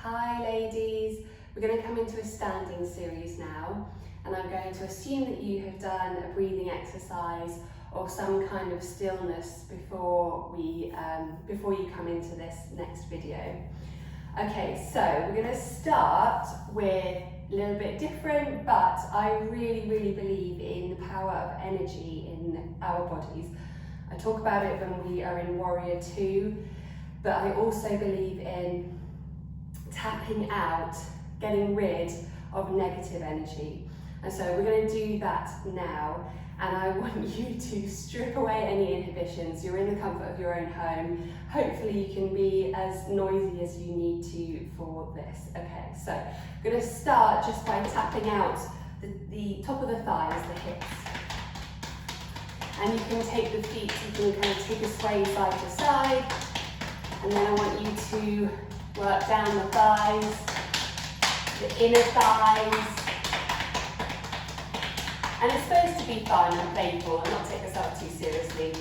Hi ladies, we're going to come into a standing series now, and I'm going to assume that you have done a breathing exercise or some kind of stillness before you come into this next video. Okay, so we're going to start with a little bit different, but I really believe in the power of energy in our bodies. I talk about it when we are in Warrior 2, but I also believe in tapping out, getting rid of negative energy. And so we're going to do that now, and I want you to strip away any inhibitions. You're in the comfort of your own home. Hopefully you can be as noisy as you need to for this. Okay, so I'm going to start just by tapping out the top of the thighs, the hips. And you can take the feet, you can kind of take a sway side to side. And then I want you to work down the thighs, the inner thighs. And it's supposed to be fun and playful and not take yourself too seriously.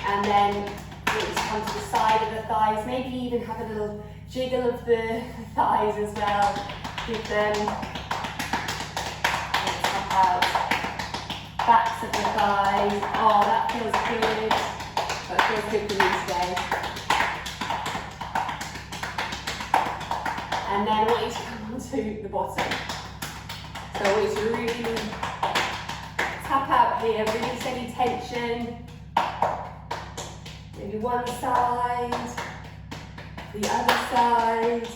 And then you just come to the side of the thighs, maybe even have a little jiggle of the thighs as well. Keep them tap out. Backs of the thighs. Oh, that feels good. That feels good for me today. And then I want you to come onto the bottom. So I want you to really tap out here, release any tension. Maybe one side, the other side.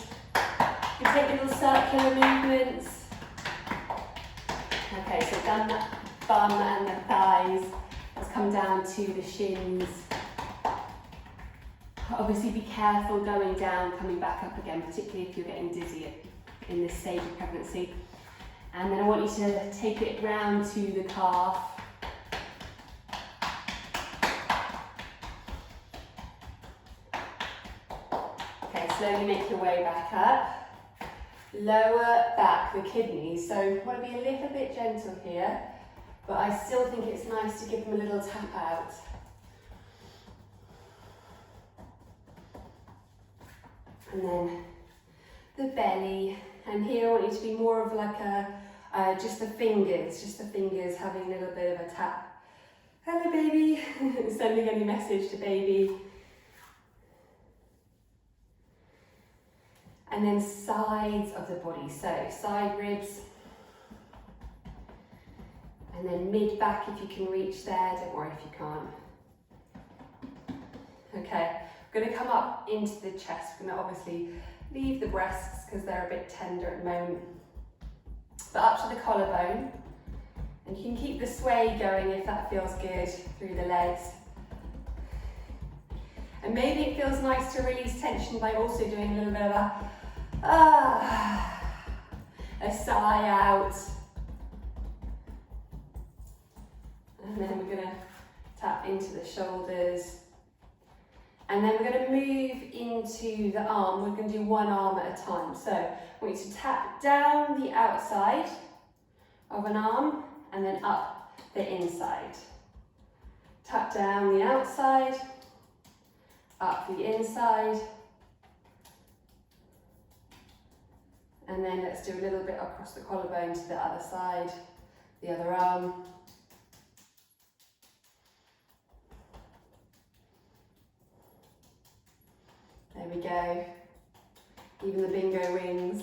You take little circular movements. Okay, so done that. Bum and the thighs. Let's come down to the shins. Obviously be careful going down, coming back up again, particularly if you're getting dizzy in this stage of pregnancy. And then I want you to take it round to the calf. Okay, slowly make your way back up. Lower back the kidneys. So I want to be a little bit gentle here, but I still think it's nice to give them a little tap out. And then the belly, and here I want you to be more of like just the fingers having a little bit of a tap. Hello baby, sending any message to baby. And then sides of the body, so side ribs. And then mid-back if you can reach there, don't worry if you can't. Okay, I'm going to come up into the chest. I'm going to obviously leave the breasts because they're a bit tender at the moment. But up to the collarbone. And you can keep the sway going if that feels good through the legs. And maybe it feels nice to release tension by also doing a little bit of a sigh out. And then we're going to tap into the shoulders. And then we're going to move into the arm. We're going to do one arm at a time. So I want you to tap down the outside of an arm and then up the inside. Tap down the outside, up the inside. And then let's do a little bit across the collarbone to the other side, the other arm. There we go. Even the bingo wings.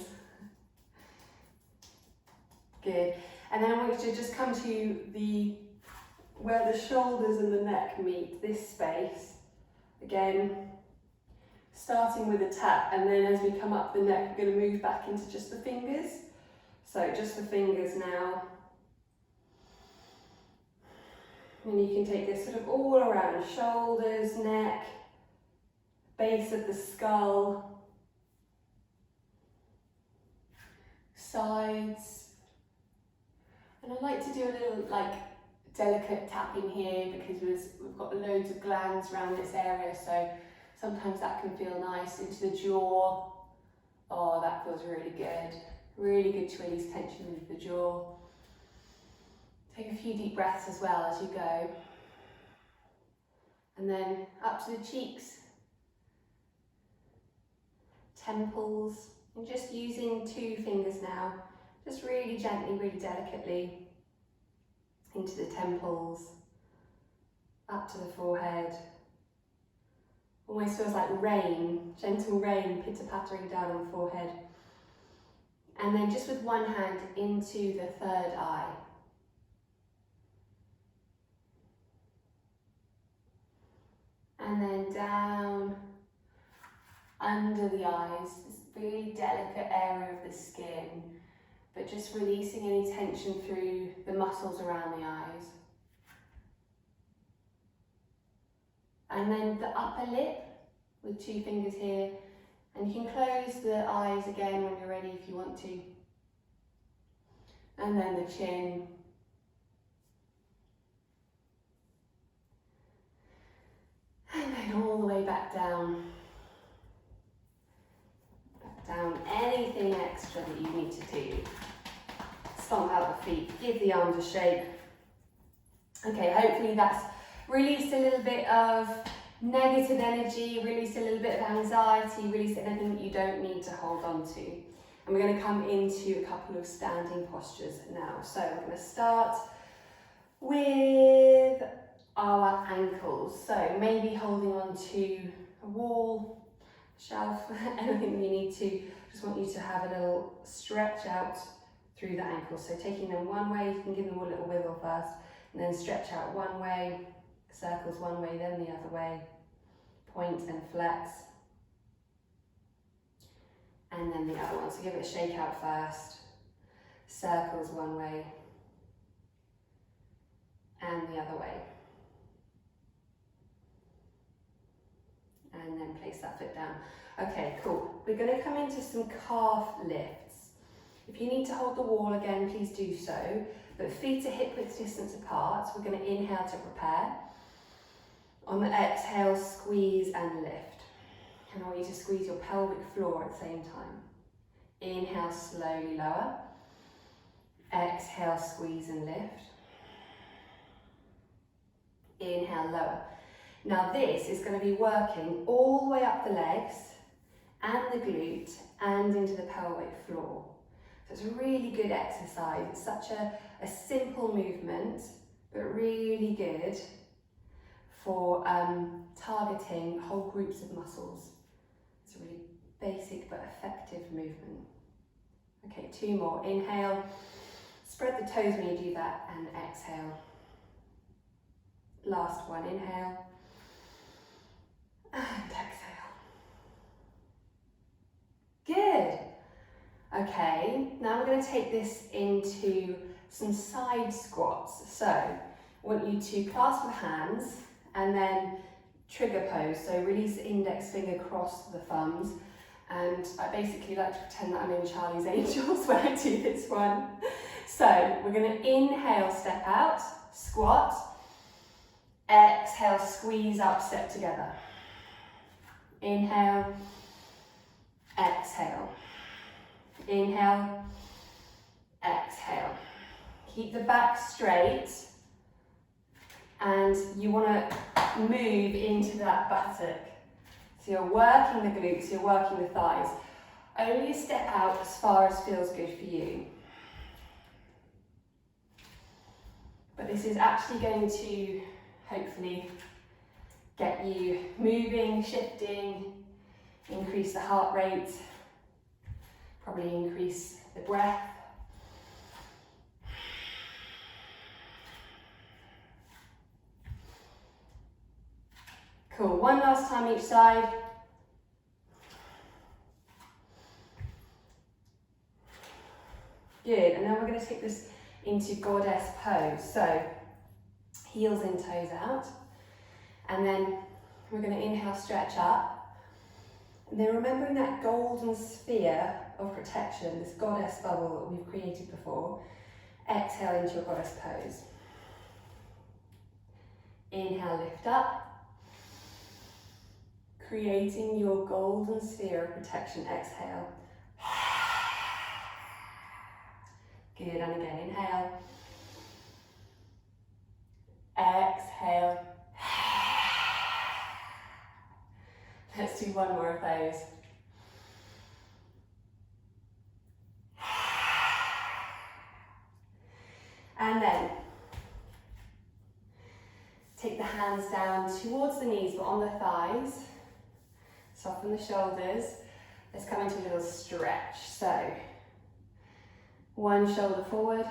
Good. And then I want you to just come to where the shoulders and the neck meet, this space. Again, starting with a tap, and then as we come up the neck, we're going to move back into just the fingers. So just the fingers now. And you can take this sort of all around, shoulders, neck, base of the skull, sides. And I like to do a little delicate tapping here because we've got loads of glands around this area, so sometimes that can feel nice. Into the jaw. Oh, that feels really good. Really good to release tension into the jaw. Take a few deep breaths as well as you go. And then up to the cheeks. Temples, And just using 2 fingers now, just really gently, really delicately into the temples, up to the forehead. Almost feels like rain, gentle rain pitter-pattering down on the forehead. And then just with one hand into the 3rd eye. And then down under the eyes, this really delicate area of the skin, but just releasing any tension through the muscles around the eyes. And then the upper lip with 2 fingers here, and you can close the eyes again when you're ready if you want to. And then the chin. And then all the way back down. Back down. Anything extra that you need to do. Stomp out the feet, give the arms a shake. Okay, hopefully that's released a little bit of negative energy, released a little bit of anxiety, released anything that you don't need to hold on to. And we're going to come into a couple of standing postures now. So we're going to start with our ankles. So maybe holding on to a wall, shelf, anything you need to. Just want you to have a little stretch out through the ankles. So taking them one way, you can give them a little wiggle first, and then stretch out one way, circles one way, then the other way, point and flex, and then the other one. So give it a shake out first, circles one way, and the other way. And then place that foot down. Okay, cool. We're going to come into some calf lifts. If you need to hold the wall again, please do so. But feet are hip width distance apart. We're going to inhale to prepare. On the exhale, squeeze and lift. And I want you to squeeze your pelvic floor at the same time. Inhale, slowly lower. Exhale, squeeze and lift. Inhale, lower. Now this is going to be working all the way up the legs and the glute and into the pelvic floor. So it's a really good exercise. It's such a simple movement, but really good for targeting whole groups of muscles. It's a really basic but effective movement. Okay, 2 more. Inhale, spread the toes when you do that, and exhale. Last one, inhale, and exhale. Good. Okay, now we're going to take this into some side squats. So I want you to clasp the hands and then trigger pose. So release the index finger across the thumbs. And I basically like to pretend that I'm in Charlie's Angels when I do this one. So we're going to inhale, step out, squat. Exhale, squeeze up, step together. Inhale, exhale. Inhale, exhale. Keep the back straight, and you want to move into that buttock. So you're working the glutes, you're working the thighs. Only step out as far as feels good for you. But this is actually going to hopefully get you moving, shifting, increase the heart rate, probably increase the breath. Cool, one last time each side. Good, and then we're going to take this into goddess pose. So heels in, toes out. And then we're going to inhale, stretch up. And then remembering that golden sphere of protection, this goddess bubble that we've created before. Exhale into your goddess pose. Inhale, lift up. Creating your golden sphere of protection. Exhale. Good, and again, inhale. Exhale. Let's do one more of those. hands down towards the knees but on the thighs. Soften the shoulders. Let's come into a little stretch. So, one shoulder forward,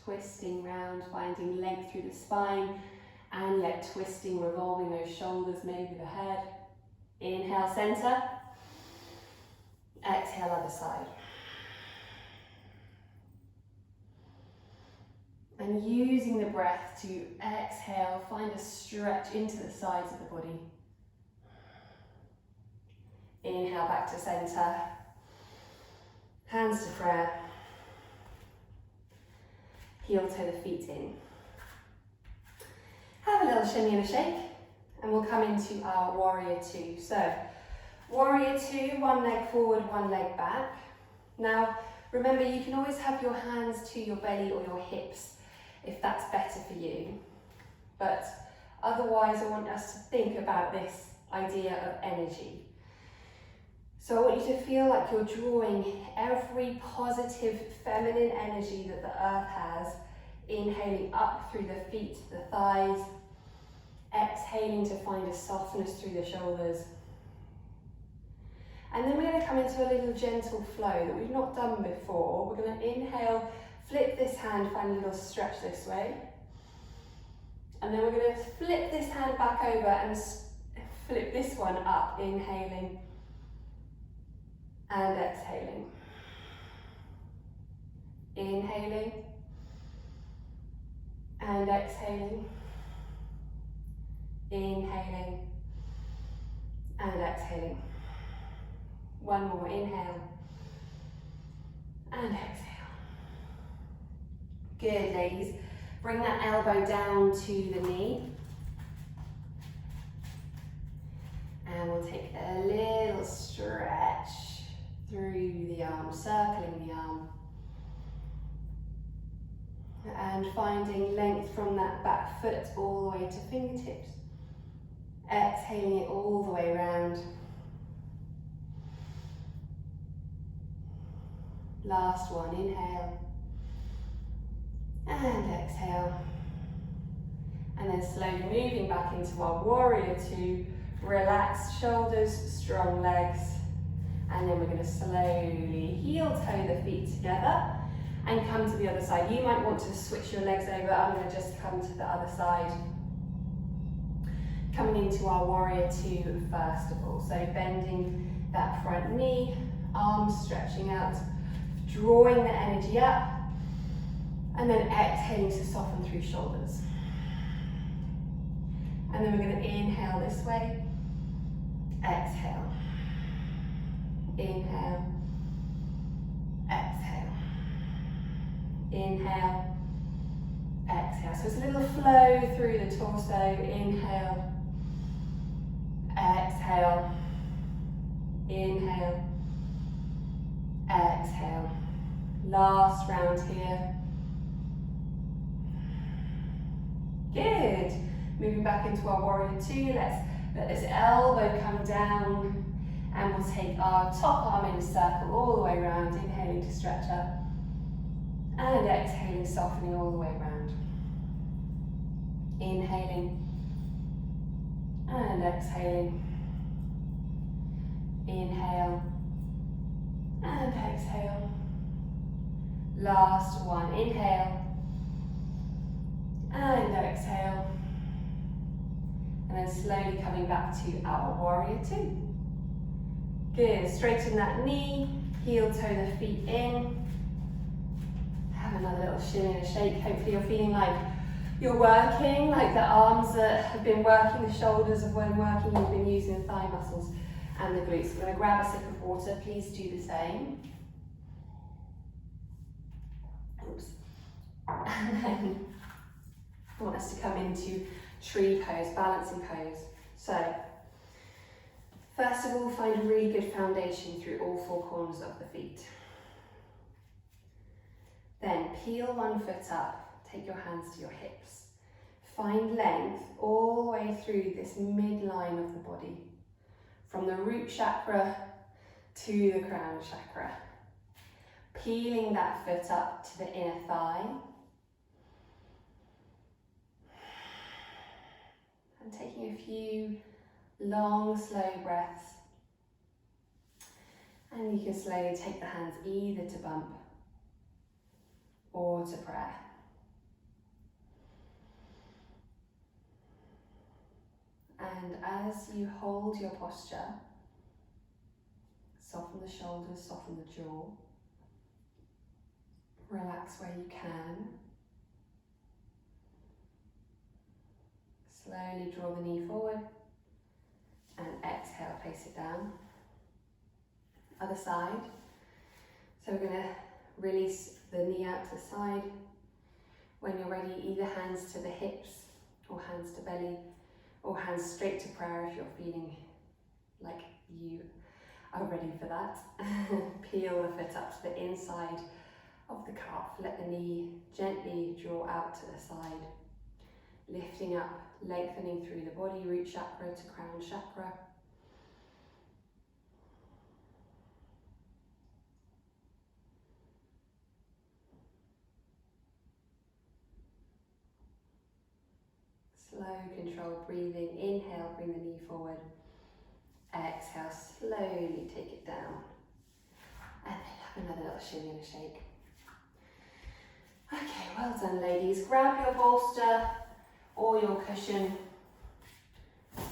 twisting round, finding length through the spine, and yet twisting, revolving those shoulders, maybe the head. Inhale, center. Exhale, other side. And using the breath to exhale, find a stretch into the sides of the body. Inhale, back to center. Hands to prayer. Heel toe the feet in. Have a little shimmy and a shake, and we'll come into our warrior two. So, warrior two, one leg forward, one leg back. Now, remember, you can always have your hands to your belly or your hips if that's better for you. But otherwise, I want us to think about this idea of energy. So I want you to feel like you're drawing every positive feminine energy that the earth has, inhaling up through the feet, the thighs, exhaling to find a softness through the shoulders. And then we're going to come into a little gentle flow that we've not done before. We're going to inhale, flip this hand, find a little stretch this way. And then we're going to flip this hand back over and flip this one up, inhaling and exhaling. Inhaling and exhaling. Inhaling and exhaling. One more, inhale and exhale. Good, ladies. Bring that elbow down to the knee. And we'll take a little stretch through the arm, circling the arm. And finding length from that back foot all the way to fingertips. Exhaling it all the way around. Last one, inhale. And exhale. And then slowly moving back into our warrior two. Relaxed shoulders, strong legs. And then we're going to slowly heel toe the feet together and come to the other side. You might want to switch your legs over. I'm going to just come to the other side. Coming into our warrior two first of all. So bending that front knee, arms stretching out, drawing the energy up, and then exhaling to soften through shoulders. And then we're going to inhale this way, exhale. Inhale, exhale. Inhale, exhale. So it's a little flow through the torso. Inhale, exhale. Inhale, exhale. Last round here. Good. Moving back into our warrior two. Let's let this elbow come down. And we'll take our top arm in a circle all the way around, inhaling to stretch up. And exhaling, softening all the way around. Inhaling. And exhaling. Inhale. And exhale. Last one, inhale. And exhale. And then slowly coming back to our warrior two. Good, straighten that knee, heel toe the feet in. Have another little shimmy and a shake. Hopefully you're feeling like you're working, like the arms that have been working, the shoulders of when working, you've been using the thigh muscles and the glutes. We're going to grab a sip of water, please do the same. Oops. And then I want us to come into tree pose, balancing pose. So, first of all, find a really good foundation through all four corners of the feet. Then peel one foot up, take your hands to your hips. Find length all the way through this midline of the body, from the root chakra to the crown chakra. Peeling that foot up to the inner thigh. And taking a few long, slow breaths. And you can slowly take the hands either to bump or to prayer. And as you hold your posture, soften the shoulders, soften the jaw. Relax where you can. Slowly draw the knee forward and exhale, place it down. Other side. So we're going to release the knee out to the side. When you're ready, either hands to the hips or hands to belly or hands straight to prayer if you're feeling like you are ready for that. Peel the foot up to the inside of the calf. Let the knee gently draw out to the side. Lifting up, lengthening through the body, root chakra to crown chakra. Slow, controlled breathing. Inhale, bring the knee forward. Exhale, slowly take it down. And then have another little shimmy and a shake. Okay, well done, ladies. Grab your bolster or your cushion.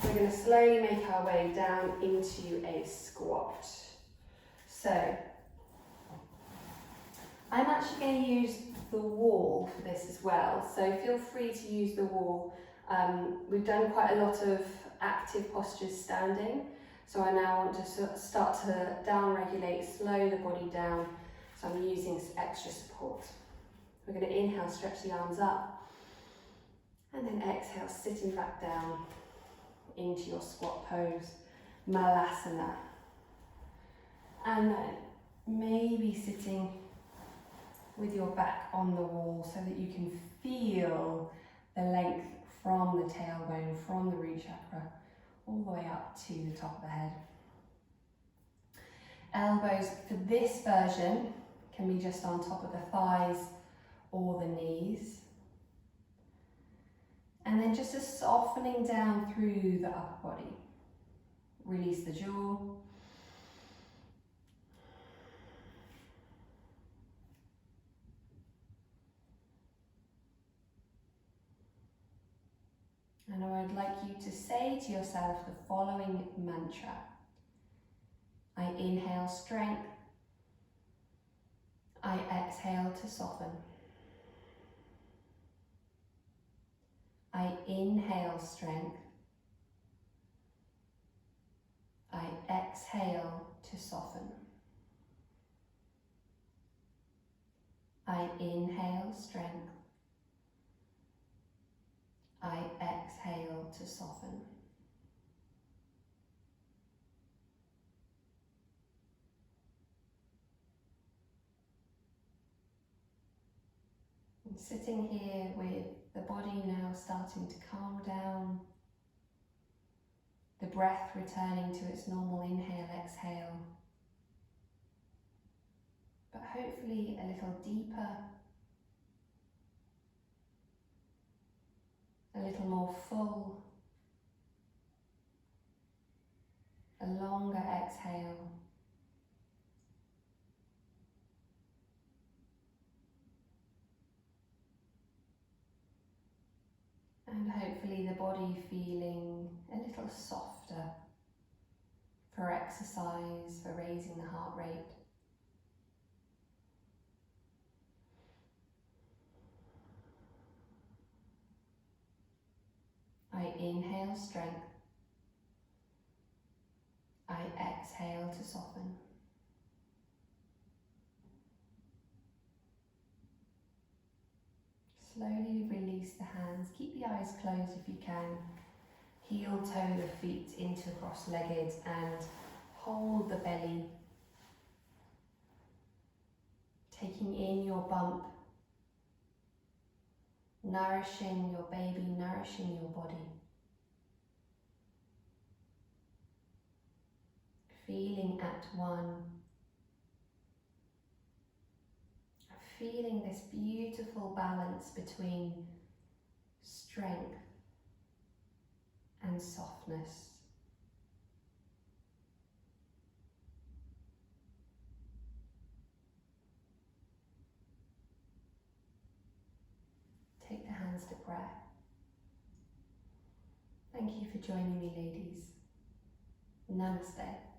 We're going to slowly make our way down into a squat. So, I'm actually going to use the wall for this as well, so feel free to use the wall. We've done quite a lot of active postures standing, so I now want to start to down-regulate, slow the body down, so I'm using extra support. We're going to inhale, stretch the arms up, and then exhale, sitting back down into your squat pose, Malasana. And then maybe sitting with your back on the wall so that you can feel the length from the tailbone, from the root chakra, all the way up to the top of the head. Elbows for this version can be just on top of the thighs or the knees. And then just a softening down through the upper body. Release the jaw. And I would like you to say to yourself the following mantra. I inhale strength. I exhale to soften. I inhale strength. I exhale to soften. I inhale strength. I exhale to soften. And sitting here with the body now starting to calm down, the breath returning to its normal inhale, exhale, but hopefully a little deeper, a little more full, a longer exhale. And hopefully the body feeling a little softer for exercise, for raising the heart rate. I inhale strength. I exhale to soften. Slowly release the hands. Keep the eyes closed if you can. Heel toe the feet into cross-legged and hold the belly. Taking in your bump. Nourishing your baby, nourishing your body. Feeling at one. Feeling this beautiful balance between strength and softness. Take the hands to prayer. Thank you for joining me, ladies. Namaste.